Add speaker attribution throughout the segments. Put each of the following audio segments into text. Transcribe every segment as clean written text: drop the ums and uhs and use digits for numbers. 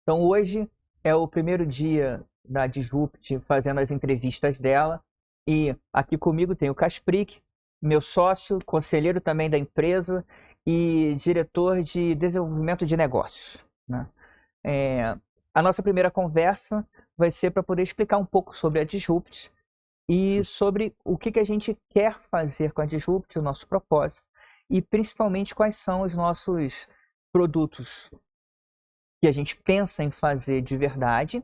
Speaker 1: Então hoje é o primeiro dia da Disrupt fazendo as entrevistas dela e aqui comigo tem o Kasprick, meu sócio, conselheiro também da empresa e diretor de desenvolvimento de negócios, né? A nossa primeira conversa vai ser para poder explicar um pouco sobre a Disrupt e sobre o que a gente quer fazer com a Disrupt, o nosso propósito e principalmente quais são os nossos produtos que a gente pensa em fazer de verdade,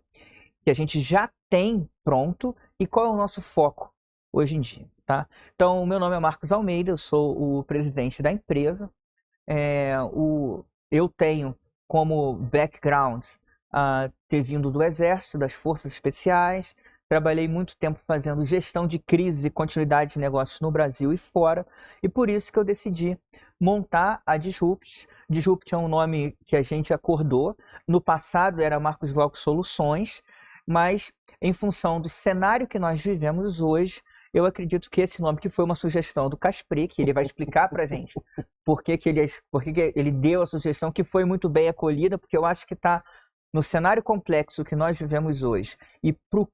Speaker 1: que a gente já tem pronto e qual é o nosso foco hoje em dia, tá? Então, o meu nome é Marcos Almeida, eu sou o presidente da empresa. Eu tenho como background ter vindo do Exército, das Forças Especiais, trabalhei muito tempo fazendo gestão de crises e continuidade de negócios no Brasil e fora, e por isso que eu decidi montar a Disrupt. Disrupt é um nome que a gente acordou. No passado era Marcos Glauco Soluções, mas em função do cenário que nós vivemos hoje, eu acredito que esse nome, que foi uma sugestão do Kasprick, ele vai explicar para a gente por que ele deu a sugestão, que foi muito bem acolhida, porque eu acho que está no cenário complexo que nós vivemos hoje e para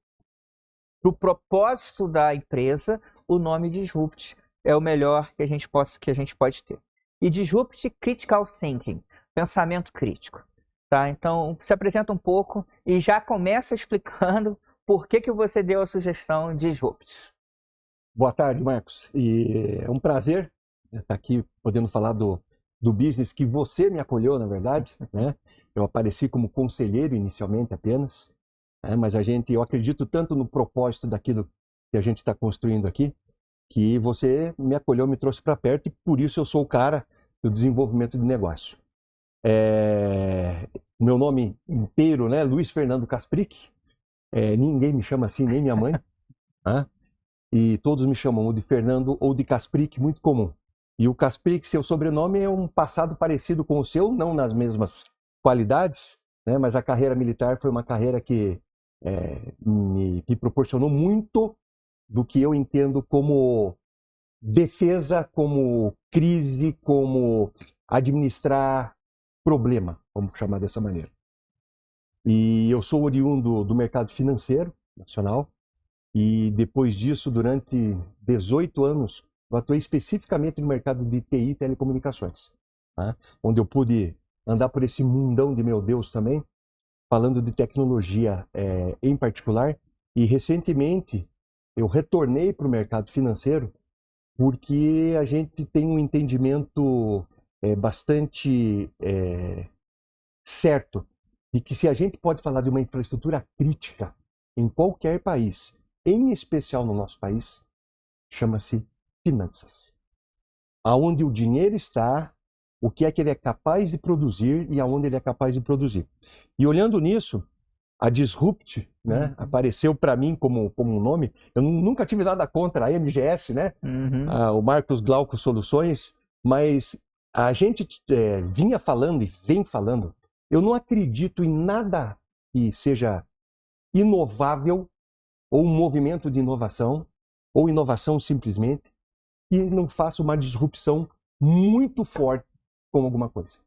Speaker 1: o propósito da empresa, o nome Disrupt é o melhor que a gente pode ter. E Disrupt Critical Thinking, pensamento crítico. Tá? Então, se apresenta um pouco e já começa explicando por que você deu a sugestão Disrupt.
Speaker 2: Boa tarde, Marcos. E é um prazer estar aqui podendo falar do business que você me acolheu, na verdade, né? Eu apareci como conselheiro inicialmente apenas, mas eu acredito tanto no propósito daquilo que a gente está construindo aqui, que você me acolheu, me trouxe para perto e por isso eu sou o cara do desenvolvimento de negócio. Meu nome inteiro, né? Luiz Fernando Kasprick. Ninguém me chama assim, nem minha mãe. Né? E todos me chamam ou de Fernando ou de Kasprick, muito comum. E o Kasprick, seu sobrenome, é um passado parecido com o seu, não nas mesmas qualidades, né? Mas a carreira militar foi uma carreira que me proporcionou muito do que eu entendo como defesa, como crise, como administrar problema, vamos chamar dessa maneira. E eu sou oriundo do mercado financeiro nacional e depois disso, durante 18 anos, eu atuei especificamente no mercado de TI e telecomunicações, tá? Onde eu pude andar por esse mundão de meu Deus também, falando de tecnologia em particular. E recentemente eu retornei para o mercado financeiro porque a gente tem um entendimento bastante certo de que se a gente pode falar de uma infraestrutura crítica em qualquer país, em especial no nosso país, chama-se finanças. Aonde o dinheiro está, o que é que ele é capaz de produzir e aonde ele é capaz de produzir. E olhando nisso, a Disrupt, né, apareceu para mim como um nome. Eu nunca tive nada contra a MGS, né, o Marcos Glauco Soluções, mas a gente vinha falando e vem falando. Eu não acredito em nada que seja inovável ou um movimento de inovação, ou inovação simplesmente, que não faça uma disrupção muito forte com alguma coisa.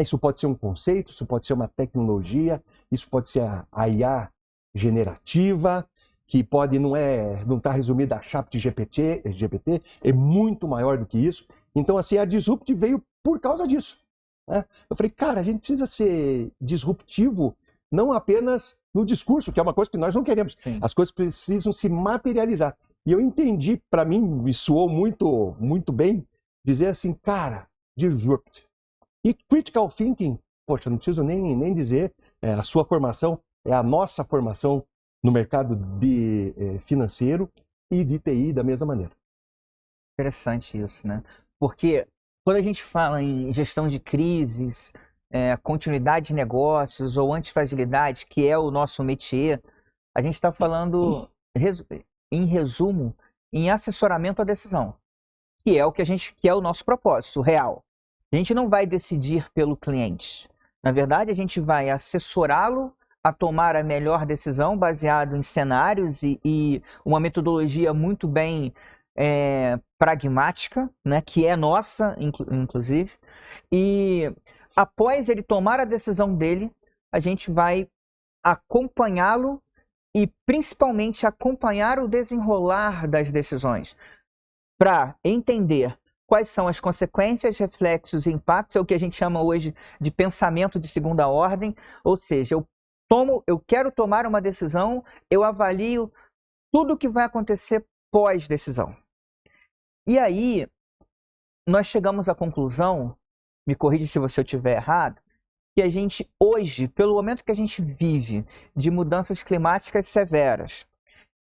Speaker 2: Isso pode ser um conceito, isso pode ser uma tecnologia, isso pode ser a IA generativa, que pode não está resumida a ChatGPT, é muito maior do que isso. Então, assim, a Disrupt veio por causa disso. Né? Eu falei, cara, a gente precisa ser disruptivo não apenas no discurso, que é uma coisa que nós não queremos.
Speaker 1: Sim.
Speaker 2: As coisas precisam se materializar. E eu entendi, para mim, me soou muito, muito bem, dizer assim, cara, Disrupt. E Critical Thinking, poxa, não preciso nem dizer, a sua formação é a nossa formação no mercado financeiro e de TI da mesma maneira.
Speaker 1: Interessante isso, né? Porque quando a gente fala em gestão de crises, continuidade de negócios ou antifragilidade, que é o nosso métier, a gente está falando, em resumo, em assessoramento à decisão, que é o que é o nosso propósito real. A gente não vai decidir pelo cliente. Na verdade, a gente vai assessorá-lo a tomar a melhor decisão baseado em cenários e uma metodologia muito bem pragmática, né, que é nossa, inclusive. E após ele tomar a decisão dele, a gente vai acompanhá-lo e principalmente acompanhar o desenrolar das decisões para entender quais são as consequências, reflexos e impactos, é o que a gente chama hoje de pensamento de segunda ordem, ou seja, eu quero tomar uma decisão, eu avalio tudo o que vai acontecer pós-decisão. E aí, nós chegamos à conclusão, me corrija se eu estiver errado, que a gente hoje, pelo momento que a gente vive, de mudanças climáticas severas,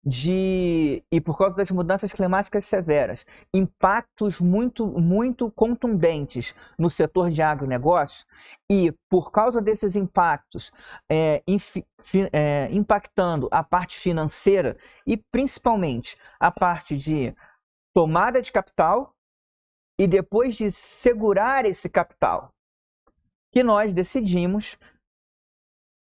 Speaker 1: e por causa das mudanças climáticas severas, impactos muito contundentes no setor de agronegócio, e por causa desses impactos, impactando a parte financeira e principalmente a parte de tomada de capital e depois de segurar esse capital, que nós decidimos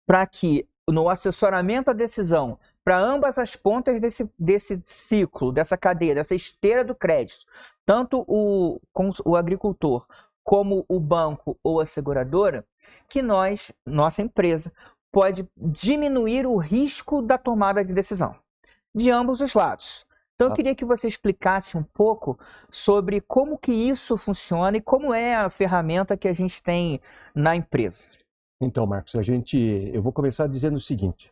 Speaker 1: para que no assessoramento à decisão para ambas as pontas desse ciclo, dessa cadeia, dessa esteira do crédito, tanto o agricultor como o banco ou a seguradora, que nossa empresa, pode diminuir o risco da tomada de decisão, de ambos os lados. Então eu queria que você explicasse um pouco sobre como que isso funciona e como é a ferramenta que a gente tem na empresa.
Speaker 2: Então, Marcos, eu vou começar dizendo o seguinte.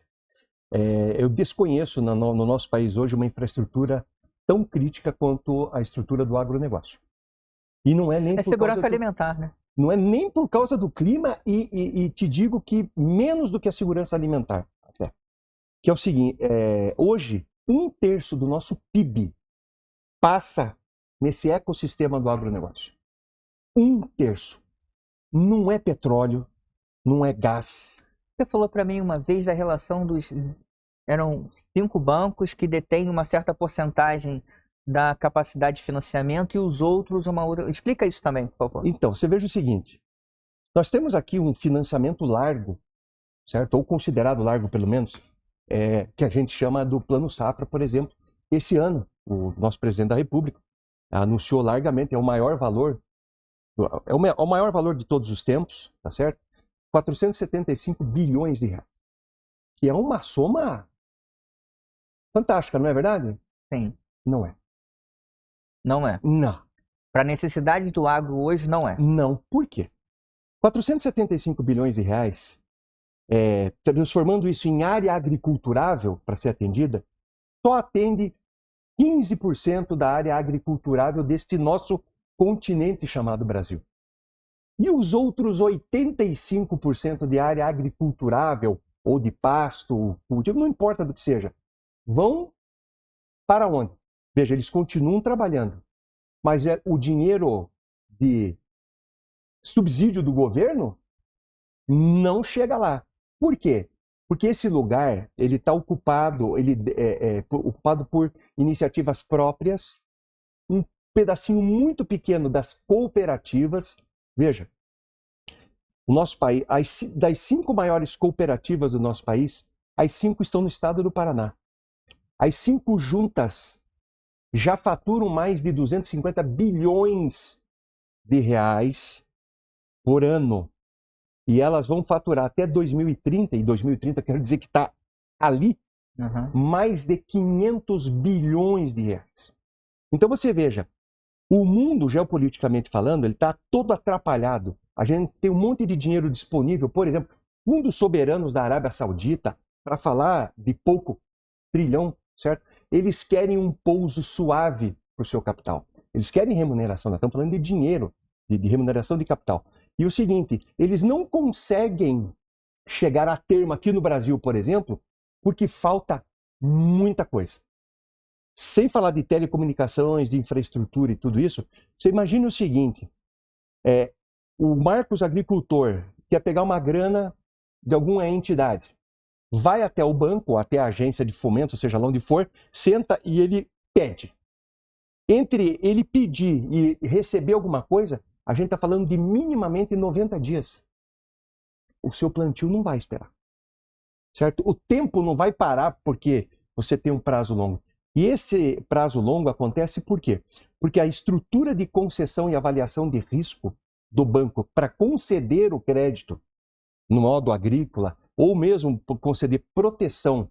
Speaker 2: Eu desconheço no nosso país hoje uma infraestrutura tão crítica quanto a estrutura do agronegócio. E não é nem por
Speaker 1: segurança alimentar, né?
Speaker 2: Não é nem por causa do clima e te digo que menos do que a segurança alimentar. Até. Que é o seguinte, hoje 1/3 do nosso PIB passa nesse ecossistema do agronegócio. 1/3. Não é petróleo, não é gás.
Speaker 1: Você falou para mim uma vez da relação eram 5 bancos que detêm uma certa porcentagem da capacidade de financiamento e os outros uma outra. Explica isso também, por favor.
Speaker 2: Então, você veja o seguinte. Nós temos aqui um financiamento largo, certo? Ou considerado largo, pelo menos, que a gente chama do Plano Safra, por exemplo. Esse ano, o nosso presidente da República anunciou largamente, é o maior valor de todos os tempos, tá certo? 475 bilhões de reais. Que é uma soma fantástica, não é verdade?
Speaker 1: Sim.
Speaker 2: Não é.
Speaker 1: Não é?
Speaker 2: Não.
Speaker 1: Para a necessidade do agro hoje, não é?
Speaker 2: Não. Por quê? 475 bilhões de reais, transformando isso em área agriculturável para ser atendida, só atende 15% da área agriculturável deste nosso continente chamado Brasil. E os outros 85% de área agriculturável, ou de pasto, cultivo, não importa do que seja, vão para onde? Veja, eles continuam trabalhando, mas o dinheiro de subsídio do governo não chega lá. Por quê? Porque esse lugar ele está ocupado, ocupado por iniciativas próprias, um pedacinho muito pequeno das cooperativas. Veja, o nosso país, das 5 maiores cooperativas do nosso país, as 5 estão no estado do Paraná. As 5 juntas já faturam mais de 250 bilhões de reais por ano. E elas vão faturar até 2030, e 2030 quero dizer que está ali, mais de 500 bilhões de reais. Então você veja, o mundo, geopoliticamente falando, ele está todo atrapalhado. A gente tem um monte de dinheiro disponível, por exemplo, fundos soberanos da Arábia Saudita, para falar de pouco trilhão, certo? Eles querem um pouso suave para o seu capital. Eles querem remuneração, nós estamos falando de dinheiro, de remuneração de capital. E o seguinte, eles não conseguem chegar a termo aqui no Brasil, por exemplo, porque falta muita coisa. Sem falar de telecomunicações, de infraestrutura e tudo isso, você imagina o seguinte, o Marcos agricultor quer pegar uma grana de alguma entidade, vai até o banco, ou até a agência de fomento, seja lá onde for, senta e ele pede. Entre ele pedir e receber alguma coisa, a gente está falando de minimamente 90 dias. O seu plantio não vai esperar. Certo? O tempo não vai parar porque você tem um prazo longo. E esse prazo longo acontece por quê? Porque a estrutura de concessão e avaliação de risco do banco para conceder o crédito no modo agrícola, ou mesmo conceder proteção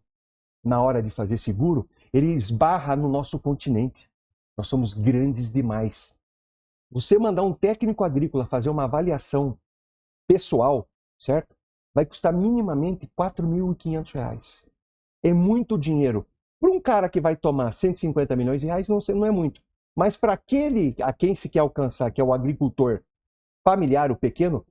Speaker 2: na hora de fazer seguro, ele esbarra no nosso continente. Nós somos grandes demais. Você mandar um técnico agrícola fazer uma avaliação pessoal, certo? Vai custar minimamente R$ 4.500. É muito dinheiro. Para um cara que vai tomar 150 milhões de reais, não é muito. Mas para aquele a quem se quer alcançar, que é o agricultor familiar, o pequeno,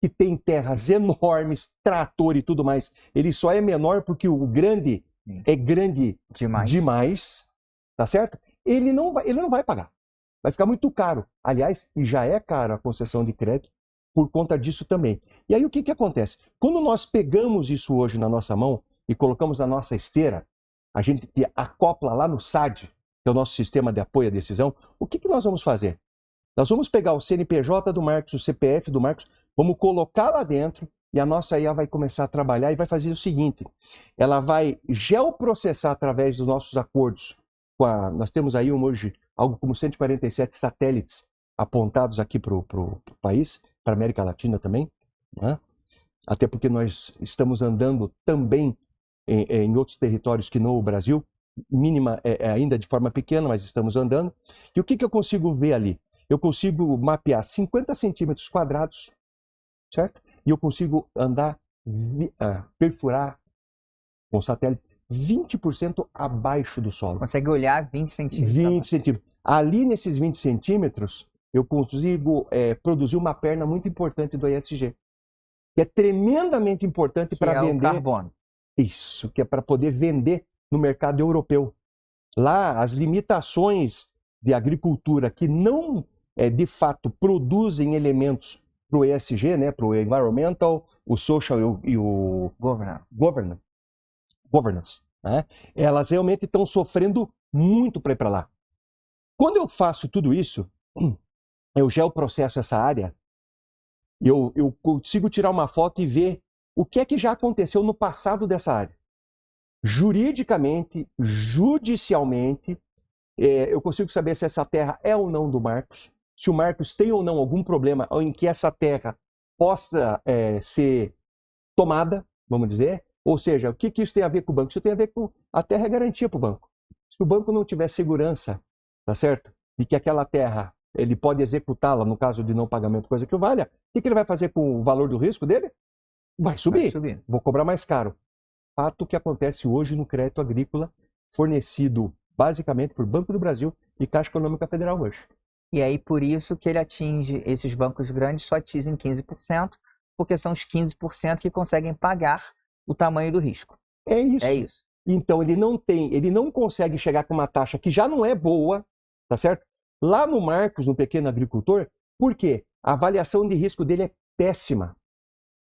Speaker 2: que tem terras enormes, trator e tudo mais, ele só é menor porque o grande é grande demais, tá certo? Ele não vai pagar. Vai ficar muito caro. Aliás, e já é caro a concessão de crédito por conta disso também. E aí o que acontece? Quando nós pegamos isso hoje na nossa mão e colocamos na nossa esteira, a gente acopla lá no SAD, que é o nosso sistema de apoio à decisão, o que nós vamos fazer? Nós vamos pegar o CNPJ do Marcos, o CPF do Marcos, vamos colocar lá dentro e a nossa IA vai começar a trabalhar e vai fazer o seguinte, ela vai geoprocessar através dos nossos acordos. Nós temos aí hoje algo como 147 satélites apontados aqui para o país, para a América Latina também, né? Até porque nós estamos andando também em outros territórios que não o Brasil, mínima ainda de forma pequena, mas estamos andando. E o que eu consigo ver ali? Eu consigo mapear 50 centímetros quadrados, certo? E eu consigo perfurar com satélite 20% abaixo do solo.
Speaker 1: Consegue olhar 20 centímetros?
Speaker 2: 20 centímetros. Ali nesses 20 centímetros, eu consigo produzir uma perna muito importante do ESG, que é tremendamente importante para vender.
Speaker 1: O carbono.
Speaker 2: Isso, que é para poder vender no mercado europeu. Lá, as limitações de agricultura que não, de fato, produzem elementos para o ESG, né, para o Environmental, o Social e o Governance, né, elas realmente estão sofrendo muito para ir para lá. Quando eu faço tudo isso, eu geoprocesso essa área, eu consigo tirar uma foto e ver o que é que já aconteceu no passado dessa área. Juridicamente, judicialmente, eu consigo saber se essa terra é ou não do Marcos, se o Marcos tem ou não algum problema em que essa terra possa ser tomada, vamos dizer. Ou seja, o que isso tem a ver com o banco? Isso tem a ver com a terra é garantia para o banco. Se o banco não tiver segurança, tá certo? De que aquela terra ele pode executá-la no caso de não pagamento, coisa que o valha, o que ele vai fazer com o valor do risco dele? Vai subir. Vou cobrar mais caro. Fato que acontece hoje no crédito agrícola, fornecido basicamente por Banco do Brasil e Caixa Econômica Federal hoje.
Speaker 1: E aí por isso que ele atinge, esses bancos grandes só atingem 15%, porque são os 15% que conseguem pagar o tamanho do risco.
Speaker 2: É isso. Então ele não consegue chegar com uma taxa que já não é boa, tá certo? Lá no Marcos, no pequeno agricultor, por quê? A avaliação de risco dele é péssima.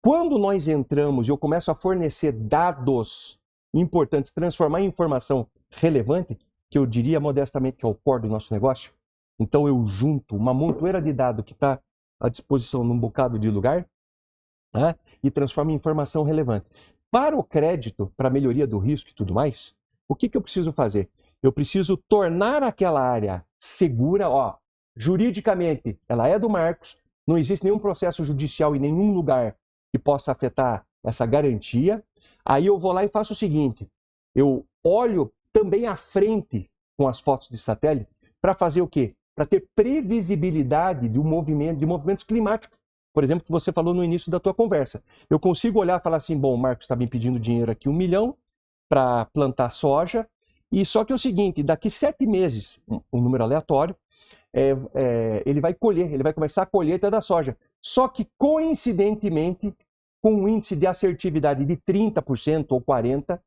Speaker 2: Quando nós entramos e eu começo a fornecer dados importantes, transformar em informação relevante, que eu diria modestamente que é o core do nosso negócio, então eu junto uma montoeira de dados que está à disposição num bocado de lugar, né, e transformo em informação relevante. Para o crédito, para a melhoria do risco e tudo mais, o que eu preciso fazer? Eu preciso tornar aquela área segura, juridicamente, ela é do Marcos, não existe nenhum processo judicial em nenhum lugar que possa afetar essa garantia. Aí eu vou lá e faço o seguinte, eu olho também à frente com as fotos de satélite para fazer o quê? Para ter previsibilidade de movimentos climáticos. Por exemplo, que você falou no início da tua conversa. Eu consigo olhar e falar assim, bom, o Marcos está me pedindo dinheiro aqui, 1 milhão, para plantar soja, e só que é o seguinte, daqui 7 meses, um número aleatório, ele vai colher, ele vai começar a colheita da soja. Só que, coincidentemente, com um índice de assertividade de 30% ou 40%,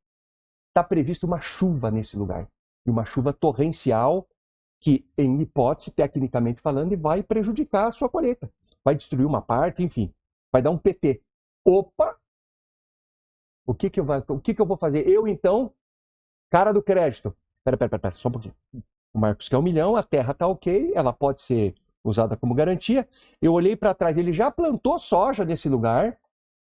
Speaker 2: está prevista uma chuva nesse lugar. E uma chuva torrencial que, em hipótese, tecnicamente falando, vai prejudicar a sua colheita. Vai destruir uma parte, enfim, vai dar um PT. Opa! O que eu vou fazer? Eu, então, cara do crédito. Pera, só um pouquinho. O Marcos quer 1 milhão, a terra está ok, ela pode ser usada como garantia. Eu olhei para trás, ele já plantou soja nesse lugar,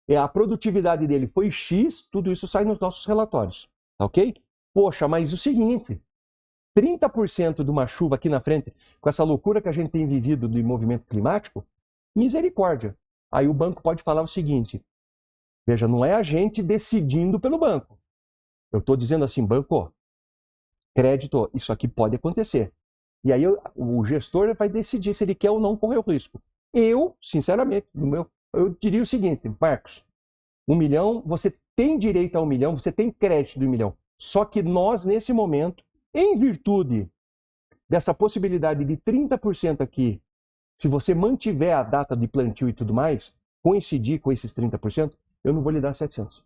Speaker 2: a produtividade dele foi X, tudo isso sai nos nossos relatórios, ok? Poxa, mas o seguinte, 30% de uma chuva aqui na frente, com essa loucura que a gente tem vivido do movimento climático, misericórdia. Aí o banco pode falar o seguinte, Veja, não é a gente decidindo pelo banco. Eu estou dizendo assim, banco, crédito, isso aqui pode acontecer. E aí o gestor vai decidir se ele quer ou não correr o risco. Eu, sinceramente, eu diria o seguinte, Marcos, 1 milhão, você tem direito a 1 milhão, você tem crédito de 1 milhão. Só que nós, nesse momento, em virtude dessa possibilidade de 30% aqui, se você mantiver a data de plantio e tudo mais, coincidir com esses 30%, eu não vou lhe dar 700.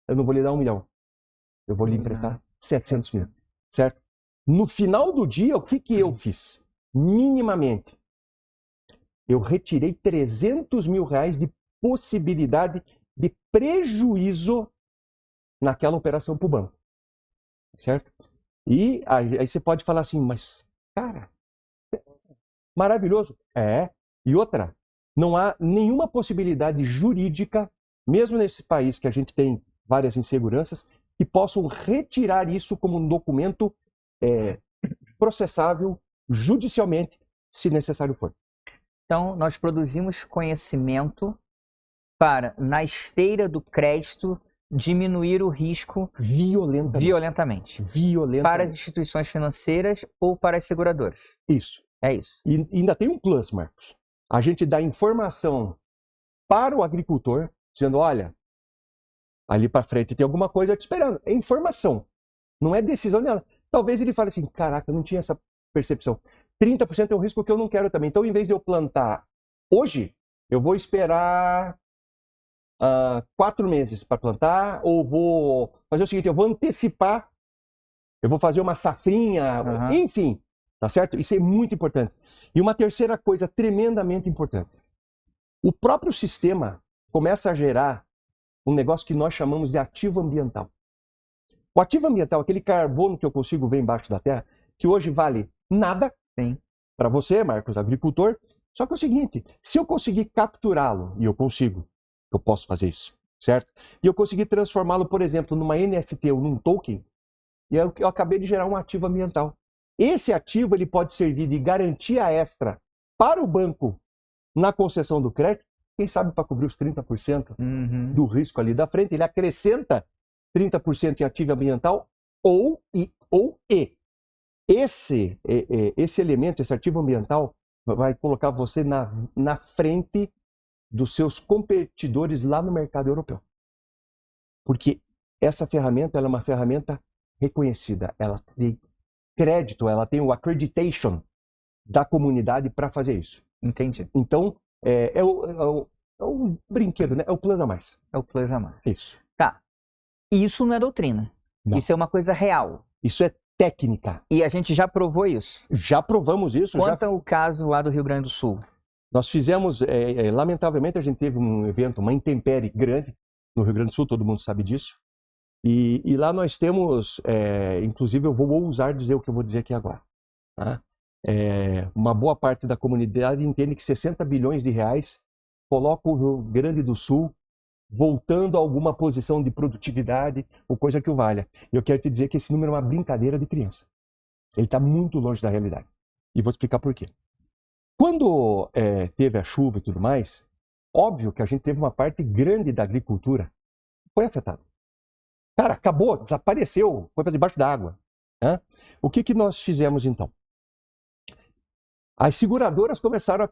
Speaker 2: Eu não vou lhe dar 1 milhão. Eu vou lhe emprestar 700 mil. Certo? No final do dia, o que eu fiz? Minimamente, eu retirei 300 mil reais de possibilidade de prejuízo naquela operação para o banco. Certo? E aí você pode falar assim, mas, cara, maravilhoso. É. E outra, não há nenhuma possibilidade jurídica, mesmo nesse país que a gente tem várias inseguranças, que possam retirar isso como um documento processável judicialmente, se necessário for.
Speaker 1: Então, nós produzimos conhecimento para, na esteira do crédito, diminuir o risco violentamente. Para as instituições financeiras ou para as seguradoras.
Speaker 2: Isso.
Speaker 1: É isso.
Speaker 2: E ainda tem um plus, Marcos. A gente dá informação para o agricultor, dizendo, olha, ali para frente tem alguma coisa te esperando. É informação, não é decisão dela. Talvez ele fale assim, caraca, eu não tinha essa percepção. 30% é um risco que eu não quero também. Então, em vez de eu plantar hoje, eu vou esperar 4 meses para plantar, ou vou fazer o seguinte, eu vou antecipar, eu vou fazer uma safrinha, enfim, tá certo? Isso é muito importante. E uma terceira coisa tremendamente importante. O próprio sistema começa a gerar um negócio que nós chamamos de ativo ambiental. O ativo ambiental, aquele carbono que eu consigo ver embaixo da terra, que hoje vale nada para você, Marcos, agricultor. Só que é o seguinte, se eu conseguir capturá-lo, e eu consigo, eu posso fazer isso, certo? E eu conseguir transformá-lo, por exemplo, numa NFT ou num token, e eu acabei de gerar um ativo ambiental. Esse ativo ele pode servir de garantia extra para o banco na concessão do crédito, quem sabe para cobrir os 30% do risco ali da frente, ele acrescenta 30% em ativo ambiental esse elemento, esse ativo ambiental, vai colocar você na frente dos seus competidores lá no mercado europeu. Porque essa ferramenta ela é uma ferramenta reconhecida, ela tem crédito, ela tem o accreditation da comunidade para fazer isso.
Speaker 1: Entendi.
Speaker 2: Então, é um brinquedo, né? É o plus a mais.
Speaker 1: É o plus a mais.
Speaker 2: Isso.
Speaker 1: Tá. Isso não é doutrina.
Speaker 2: Não.
Speaker 1: Isso é uma coisa real.
Speaker 2: Isso é técnica.
Speaker 1: E a gente já provou isso.
Speaker 2: Já provamos isso.
Speaker 1: Conta o caso lá do Rio Grande do Sul.
Speaker 2: Nós fizemos, lamentavelmente, a gente teve um evento, uma intempérie grande no Rio Grande do Sul, todo mundo sabe disso. E lá nós temos, inclusive eu vou ousar dizer o que eu vou dizer aqui agora. Tá? Uma boa parte da comunidade entende que 60 bilhões de reais coloca o Rio Grande do Sul voltando a alguma posição de produtividade ou coisa que o valha. E eu quero te dizer que esse número é uma brincadeira de criança. Ele está muito longe da realidade. E vou explicar por quê. Quando teve a chuva e tudo mais, óbvio que a gente teve uma parte grande da agricultura que foi afetada. Cara, acabou, desapareceu, foi para debaixo da água. Né? O que nós fizemos então? As seguradoras começaram a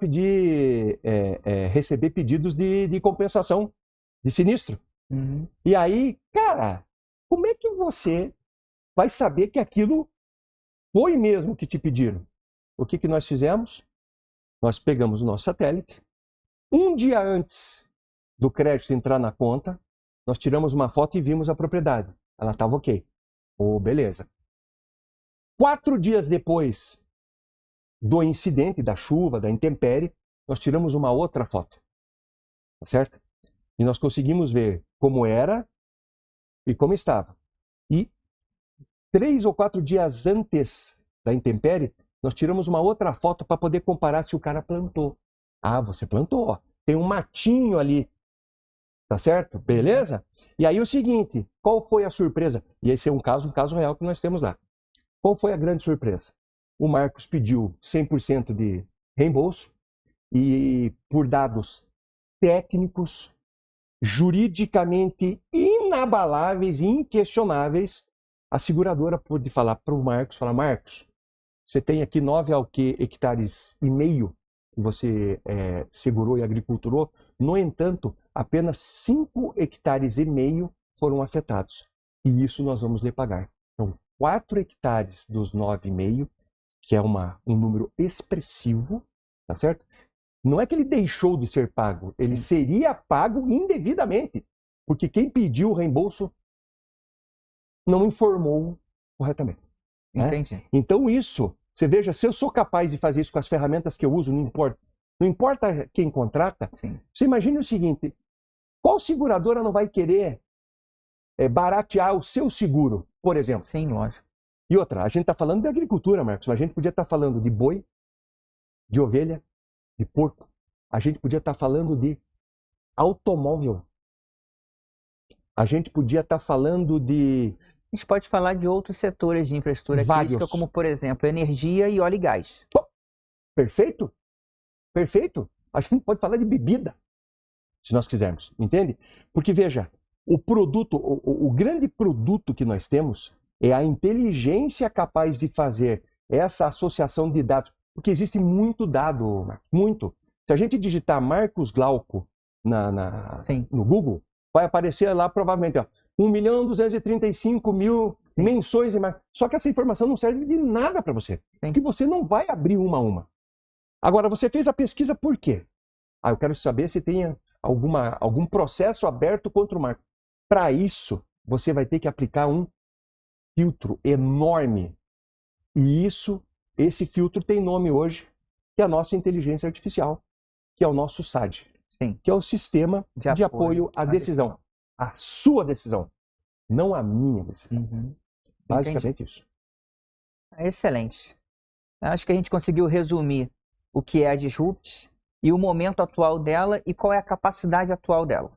Speaker 2: receber pedidos de compensação de sinistro. E aí, cara, como é que você vai saber que aquilo foi mesmo que te pediram? O que nós fizemos? Nós pegamos o nosso satélite. Um dia antes do crédito entrar na conta, nós tiramos uma foto e vimos a propriedade. Ela estava ok. Beleza. 4 dias depois do incidente, da chuva, da intempérie, nós tiramos uma outra foto. Tá certo? E nós conseguimos ver como era e como estava. E 3 ou 4 dias antes da intempérie, nós tiramos uma outra foto para poder comparar se o cara plantou. Ah, você plantou, ó. Tem um matinho ali. Tá certo? Beleza? E aí o seguinte, qual foi a surpresa? E esse é um caso real que nós temos lá. Qual foi a grande surpresa? O Marcos pediu 100% de reembolso e por dados técnicos juridicamente inabaláveis e inquestionáveis, a seguradora pôde falar para o Marcos, Marcos, você tem aqui 9,5 hectares que você segurou e agriculturou, no entanto, apenas 5,5 hectares foram afetados. E isso nós vamos lhe pagar. Então, 4 hectares dos 9,5, que é um número expressivo, tá certo? Não é que ele deixou de ser pago, ele seria pago indevidamente, porque quem pediu o reembolso não informou corretamente.
Speaker 1: Entendi.
Speaker 2: Né? Então isso, você veja, se eu sou capaz de fazer isso com as ferramentas que eu uso, não importa quem contrata, você imagine o seguinte, qual seguradora não vai querer baratear o seu seguro, por exemplo?
Speaker 1: Sim, lógico.
Speaker 2: E outra, a gente está falando de agricultura, Marcos, mas a gente podia estar falando de boi, de ovelha, de porco. A gente podia estar falando de automóvel. A gente podia estar falando de...
Speaker 1: A gente pode falar de outros setores de infraestrutura crítica, como, por exemplo, energia e óleo e gás.
Speaker 2: Pô, perfeito. Perfeito. A gente pode falar de bebida, se nós quisermos, entende? Porque, veja, o grande produto que nós temos é a inteligência capaz de fazer essa associação de dados. Porque existe muito dado, muito. Se a gente digitar Marcos Glauco no Google, vai aparecer lá provavelmente 1.235.000 menções. Só que essa informação não serve de nada para você. Porque você não vai abrir uma a uma. Agora, você fez a pesquisa por quê? Eu quero saber se tem algum processo aberto contra o Marcos. Para isso, você vai ter que aplicar um filtro enorme. E esse filtro tem nome hoje, que é a nossa inteligência artificial, que é o nosso SAD, que é o Sistema de Apoio à Decisão. A sua decisão, não a minha decisão. Basicamente isso.
Speaker 1: Excelente. Acho que a gente conseguiu resumir o que é a Disrupt e o momento atual dela e qual é a capacidade atual dela.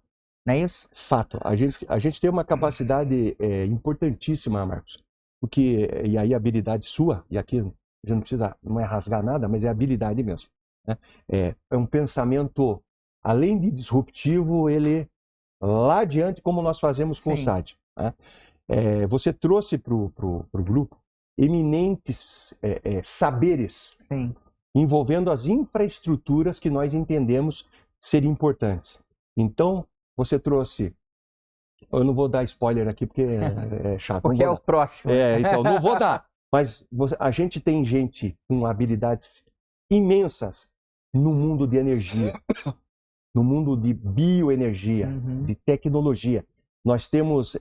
Speaker 1: Não é isso?
Speaker 2: Fato. A gente tem uma capacidade importantíssima, Marcos. E aí a habilidade sua, e aqui a gente não é rasgar nada, mas é habilidade mesmo. Né? É um pensamento, além de disruptivo, ele lá adiante, como nós fazemos com o SAD. Né? Você trouxe para o grupo eminentes saberes envolvendo as infraestruturas que nós entendemos serem importantes. Então, você trouxe... Eu não vou dar spoiler aqui porque é chato.
Speaker 1: Porque é o próximo.
Speaker 2: Então, não vou dar. Mas a gente tem gente com habilidades imensas no mundo de energia, no mundo de bioenergia, de tecnologia. Nós temos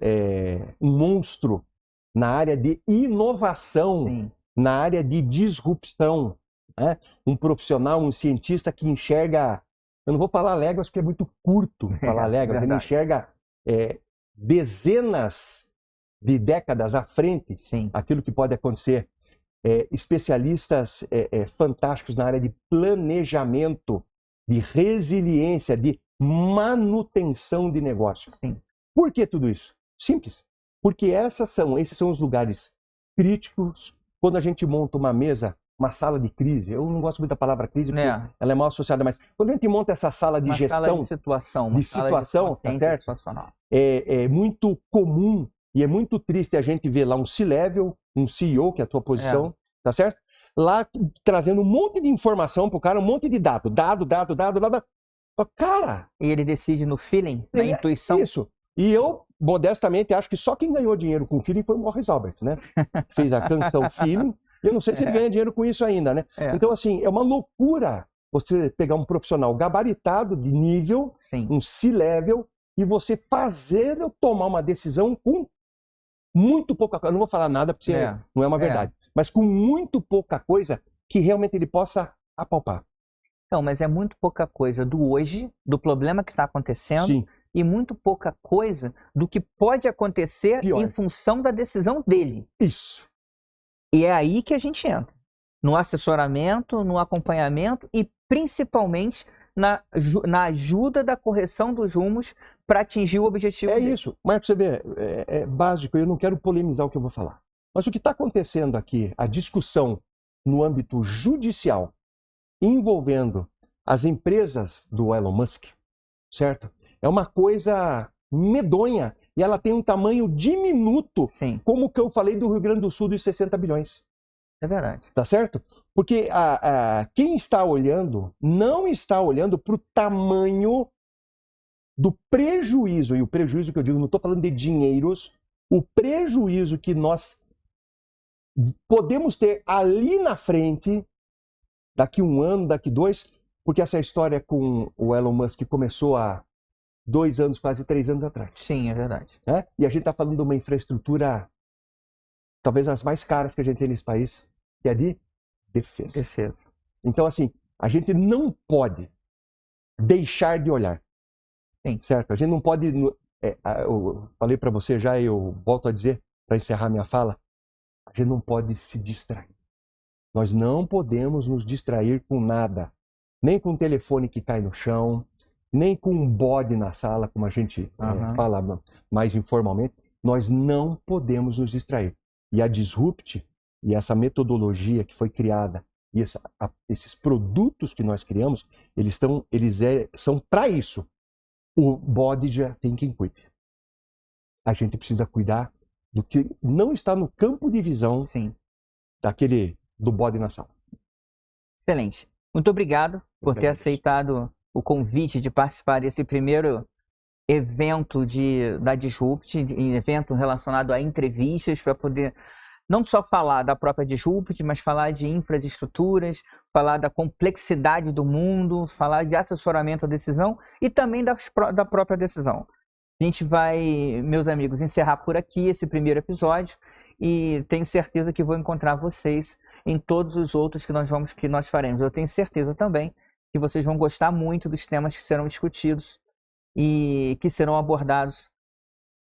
Speaker 2: um monstro na área de inovação, na área de disrupção. Né? Um profissional, um cientista que enxerga... Eu não vou falar léguas porque é muito curto falar léguas. Ele enxerga dezenas de décadas à frente aquilo que pode acontecer. Especialistas fantásticos na área de planejamento, de resiliência, de manutenção de negócios. Por que tudo isso? Simples. Porque esses são os lugares críticos quando a gente monta uma mesa, uma sala de crise. Eu não gosto muito da palavra crise, porque ela é mal associada, mas quando a gente monta essa sala de gestão,
Speaker 1: sala de situação,
Speaker 2: tá certo? É muito comum e é muito triste a gente ver lá um C-level, um CEO, que é a tua posição, tá certo? Lá trazendo um monte de informação pro cara, um monte de dado. Cara!
Speaker 1: E ele decide no feeling, na intuição.
Speaker 2: Isso. E eu, modestamente, acho que só quem ganhou dinheiro com feeling foi o Morris Albert, né? Fez a canção Feeling. Eu não sei se ele ganha dinheiro com isso ainda, né? Então, assim, é uma loucura você pegar um profissional gabaritado, de nível, um C-level, e você fazer eu tomar uma decisão com muito pouca coisa. Eu não vou falar nada porque não é uma verdade. Mas com muito pouca coisa que realmente ele possa apalpar.
Speaker 1: Não, mas é muito pouca coisa do hoje, do problema que está acontecendo, e muito pouca coisa do que pode acontecer em função da decisão dele.
Speaker 2: Isso.
Speaker 1: E é aí que a gente entra. No assessoramento, no acompanhamento e principalmente na ajuda da correção dos rumos para atingir o objetivo dele.
Speaker 2: Isso. Marcos, você vê, é básico, eu não quero polemizar o que eu vou falar. Mas o que está acontecendo aqui, a discussão no âmbito judicial, envolvendo as empresas do Elon Musk, certo? É uma coisa medonha. E ela tem um tamanho diminuto,
Speaker 1: Sim,
Speaker 2: como que eu falei do Rio Grande do Sul dos 60 bilhões.
Speaker 1: é verdade.
Speaker 2: Tá certo? Porque quem está olhando não está olhando para o tamanho do prejuízo. E o prejuízo que eu digo, não estou falando de dinheiros, o prejuízo que nós podemos ter ali na frente, daqui 1 ano, daqui 2, porque essa história com o Elon Musk começou há 2 anos, quase 3 anos atrás.
Speaker 1: Sim, é verdade.
Speaker 2: Né? E a gente está falando de uma infraestrutura, talvez as mais caras que a gente tem nesse país, que é de defesa.
Speaker 1: Defesa.
Speaker 2: Então, assim, a gente não pode deixar de olhar.
Speaker 1: Sim.
Speaker 2: Certo? A gente não pode... eu falei para você já e eu volto a dizer, para encerrar minha fala, a gente não pode se distrair. Nós não podemos nos distrair com nada. Nem com um telefone que cai no chão, nem com um bode na sala, como a gente fala mais informalmente. Nós não podemos nos distrair. E a Disrupt, e essa metodologia que foi criada, e esses produtos que nós criamos, eles são para isso. O bode já tem quem cuide. A gente precisa cuidar do que não está no campo de visão
Speaker 1: Sim.
Speaker 2: do bode na sala.
Speaker 1: Excelente. Muito obrigado por ter aceitado o convite de participar desse primeiro evento da Disrupt, evento relacionado a entrevistas para poder não só falar da própria Disrupt, mas falar de infraestruturas, falar da complexidade do mundo, falar de assessoramento à decisão e também da própria decisão. A gente vai, meus amigos, encerrar por aqui esse primeiro episódio e tenho certeza que vou encontrar vocês em todos os outros que nós faremos. Eu tenho certeza também que vocês vão gostar muito dos temas que serão discutidos e que serão abordados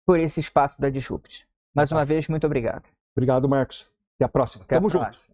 Speaker 1: por esse espaço da Disrupt. Mais uma vez, muito obrigado.
Speaker 2: Obrigado, Marcos. Até a próxima. Tamo junto.